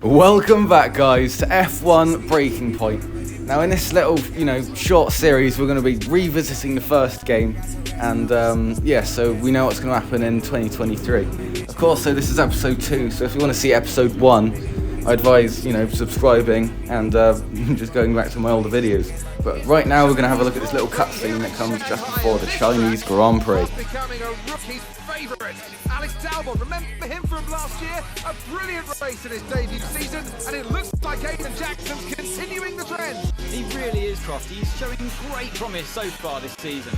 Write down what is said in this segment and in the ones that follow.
Welcome back, guys, to F1 Breaking Point. Now, in this little, short series, we're going to be revisiting the first game, and so we know what's going to happen in 2023. Of course, so this is episode 2. So if you want to see episode 1, I advise, subscribing and just going back to my older videos. But right now, we're going to have a look at this little cutscene that comes just before the Chinese Grand Prix. Becoming a rookie favourite, Alex Albon. Remember him from last year? A brilliant race in his debut season, and it looks like Aiden Jackson's continuing the trend. He really is, Crofty. He's showing great promise so far this season.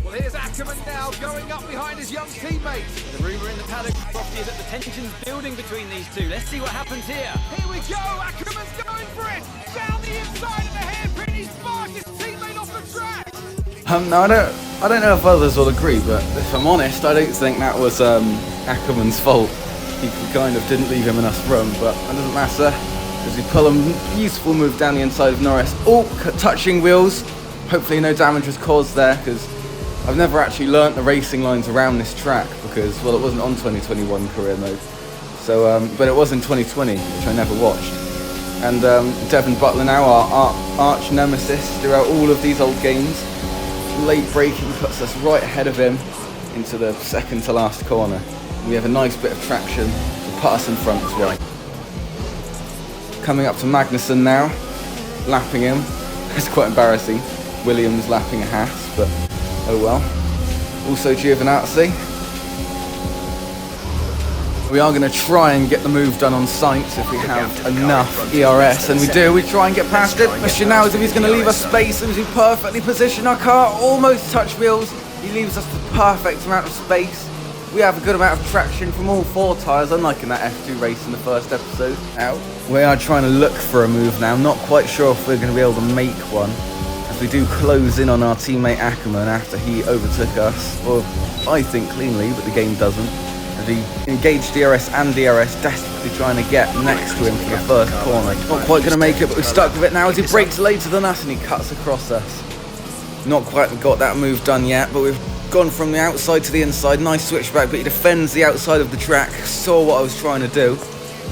Well, here's Ackerman now going up behind his young teammate. The rumour in the paddock, Crofty, is that the tension's building between these two. Let's see what happens here. Here we go. Ackerman's going for it. Down the inside of the hairpin. He sparked his teammate off the track. Now I don't know if others will agree, but if I'm honest, I don't think that was Ackerman's fault. He kind of didn't leave him enough room, but it doesn't matter, as we pull a beautiful move down the inside of Norris. Oh, touching wheels. Hopefully no damage was caused there, because I've never actually learnt the racing lines around this track, because, well, it wasn't on 2021 career mode. So, but it was in 2020, which I never watched. And Devin Butler now, our arch nemesis throughout all of these old games. Late braking puts us right ahead of him into the second to last corner. We have a nice bit of traction to put us in front as well. Coming up to Magnussen now, lapping him. It's quite embarrassing. Williams lapping a Haas, but oh well. Also Giovinazzi. We are going to try and get the move done on sight if we have enough ERS, and we do. We try and get past it. Mr. now, as if he's going to leave us space, as we perfectly position our car, almost touch wheels. He leaves us the perfect amount of space. We have a good amount of traction from all 4 tyres, unlike in that F2 race in the first episode. Now, we are trying to look for a move now. I'm not quite sure if we're going to be able to make one, as we do close in on our teammate Ackerman after he overtook us, or I think cleanly, but the game doesn't. As he engaged DRS and DRS, desperately trying to get next to him for the first corner. Not quite going to make it, but we're stuck with it now as he brakes later than us and he cuts across us. Not quite got that move done yet, but we've gone from the outside to the inside. Nice switchback, but he defends the outside of the track. Saw what I was trying to do.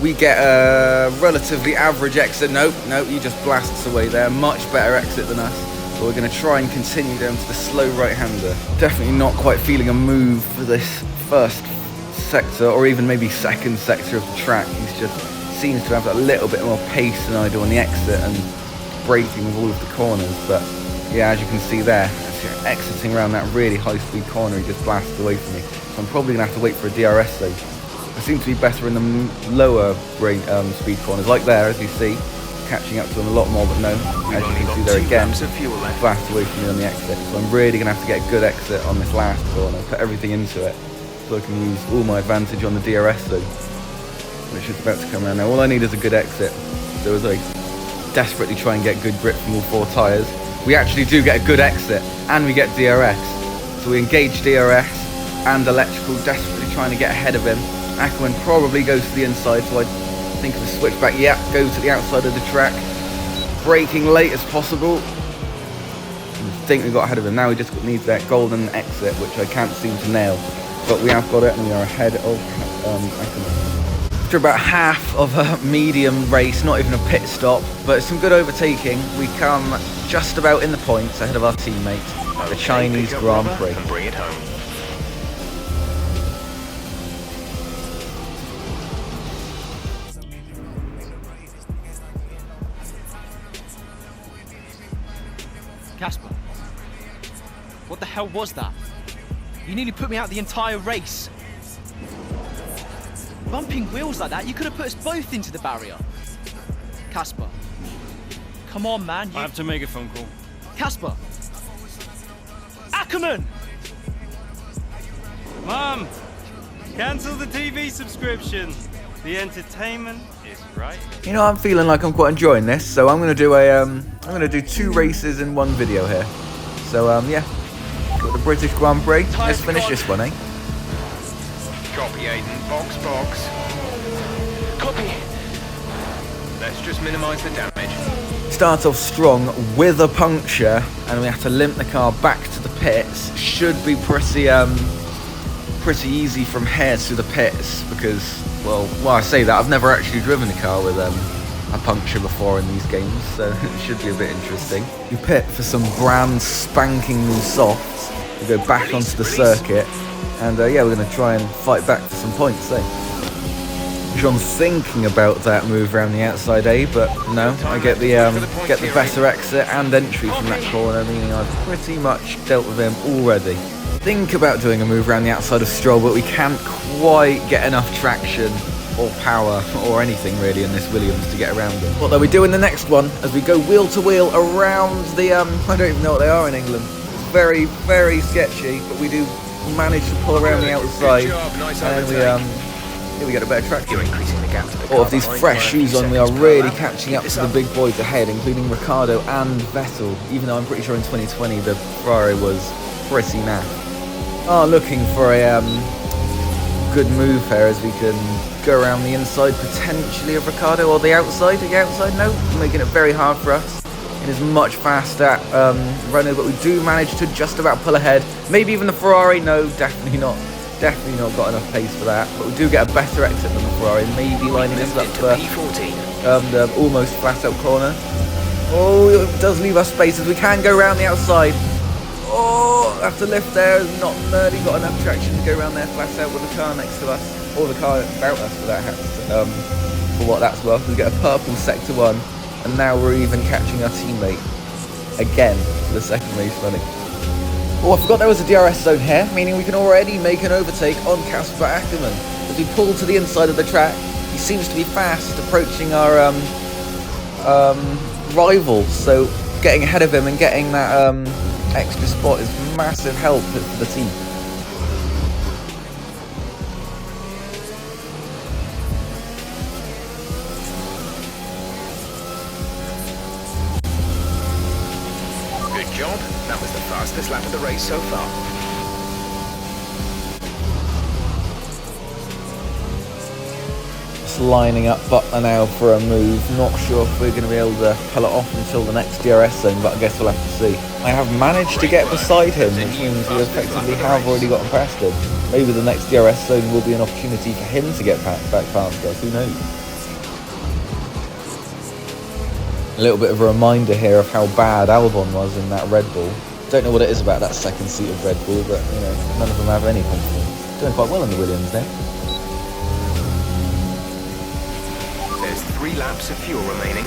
We get a relatively average exit. Nope, he just blasts away there. Much better exit than us. But we're going to try and continue down to the slow right-hander. Definitely not quite feeling a move for this first sector, or even maybe second sector of the track. He just seems to have a little bit more pace than I do on the exit and braking with all of the corners. But yeah, as you can see there, as exiting around that really high-speed corner, he just blasts away from me. So I'm probably going to have to wait for a DRS though. I seem to be better in the lower speed corners, like there, as you see, catching up to them a lot more, but no, as you can see there again, blast away from me on the exit. So I'm really going to have to get a good exit on this last corner, put everything into it, so I can use all my advantage on the DRS though, which is about to come around now. All I need is a good exit. So as I desperately try and get good grip from all 4 tyres, we actually do get a good exit, and we get DRS. So we engage DRS and electrical, desperately trying to get ahead of him. Ackerman probably goes to the inside, so I think of a switchback. Yeah, go to the outside of the track, braking late as possible. I think we got ahead of him. Now we just need that golden exit, which I can't seem to nail. But we have got it, and we are ahead of Ackerman. After about half of a medium race, not even a pit stop, but some good overtaking, we come just about in the points ahead of our teammate, the Chinese Grand Prix. And bring it home. Casper, what the hell was that? You nearly put me out the entire race. Bumping wheels like that, you could have put us both into the barrier. Casper, come on, man. I have to make a phone call. Casper! Ackerman! Mom, cancel the TV subscription. The entertainment is right. I'm feeling like I'm quite enjoying this, so I'm going to do 2 races in one video here. So yeah, got the British Grand Prix. Let's finish this one, eh? Copy, Aiden. Box. Copy. Let's just minimise the damage. Start off strong with a puncture, and we have to limp the car back to the pits. Should be pretty easy from here to the pits, because well, I say that, I've never actually driven a car with a puncture before in these games, so it should be a bit interesting. We pit for some brand spanking new softs. We go back onto the circuit, and yeah, we're going to try and fight back for some points, I'm thinking about that move around the outside A, but no, I get the better exit and entry from that corner, meaning I've pretty much dealt with him already. Think about doing a move around the outside of Stroll, but we can't quite get enough traction or power or anything really in this Williams to get around him. Although we do in the next one, as we go wheel to wheel around the, I don't even know what they are in England. It's very, very sketchy, but we do manage to pull around the outside, and we get a better track. You're increasing the gap to the Or with these fresh shoes on, we are really catching up to the big boys ahead, including Ricciardo and Vettel, even though I'm pretty sure in 2020 the Ferrari was pretty naff. Looking for a good move here, as we can go around the inside potentially of Ricciardo, or the outside, no, making it very hard for us. It is much faster Renault, but we do manage to just about pull ahead. Maybe even the Ferrari, no, definitely not got enough pace for that, but we do get a better exit than the Ferrari, maybe lining us up for the almost flat out corner. Oh, it does leave us space, as we can go around the outside. Oh, have to lift there, not nearly got enough traction to go around there flat out with the car next to us, or the car about us for that, for what that's worth. We get a purple sector 1, and now we're even catching our teammate again for the second race running. Oh, I forgot there was a DRS zone here, meaning we can already make an overtake on Kasper Ackermann. As we pull to the inside of the track, he seems to be fast approaching our rival, so getting ahead of him and getting that extra spot is massive help for the team. Good job. That was the fastest lap of the race so far. Just lining up Butler now for a move. Not sure if we're going to be able to pull it off until the next DRS zone, but I guess we'll have to see. I have managed to get beside him, which means we effectively have already gotten past him. Maybe the next DRS zone will be an opportunity for him to get back past us, who knows? A little bit of a reminder here of how bad Albon was in that Red Bull. Don't know what it is about that second seat of Red Bull, but you know, none of them have any confidence. Doing quite well in the Williams now. There's 3 laps of fuel remaining.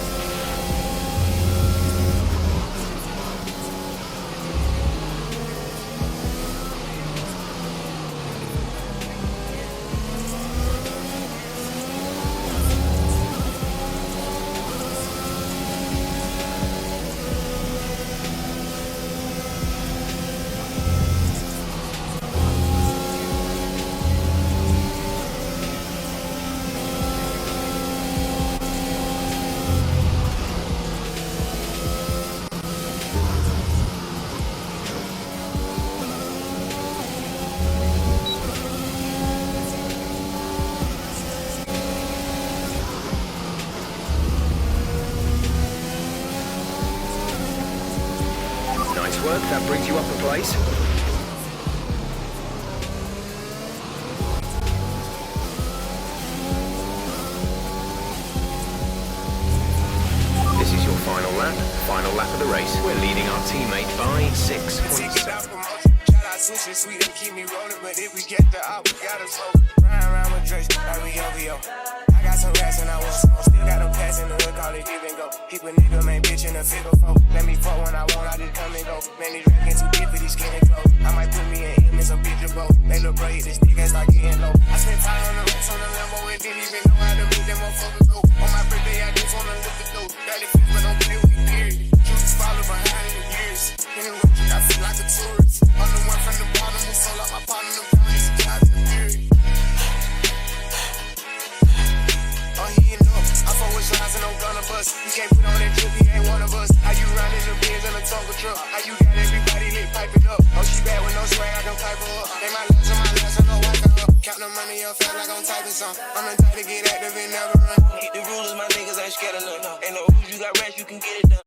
Nice work, that brings you up a place. This is your final lap of the race. We're leading our teammate by 6.7. Switch it sweet and keep me rolling, but if we get the out, we gotta slow. Ride around with Drake, like we OVO. I got some rats and I want some. Still got them pass in the hood, call it give and go. Keep a nigga, man, bitch in a figure four. Let me fuck when I want, I just come and go. Man, these rats too deep for these skinny clothes. I might put me in him in some picture boat. They look bright, this nigga ass like getting low. I spent time on the race on the Lambo and didn't even know how to move them motherfuckers go. On my birthday, I just wanna lift the dough. Got it fit, but don't play with me, period. Shooters follow behind in the years. In the road, I feel like a tourist. I'm the one from the bottom who sold out my partner, them guys, God, the period. Oh, he ain't up. I fuck with shots and I'm gonna bust. You can't put on that trip, he ain't one of us. How you riding the Benz in a Tonka truck? How you got everybody lit piping up? Oh, she bad with no swag, I can pipe her up. Ain't my last, no walking up. Count the money up, feel like I'm typing some. I'm the type to get active and never run. Hit the rulers, my niggas ain't scared of none. Ain't no rules, you got rest, you can get it done.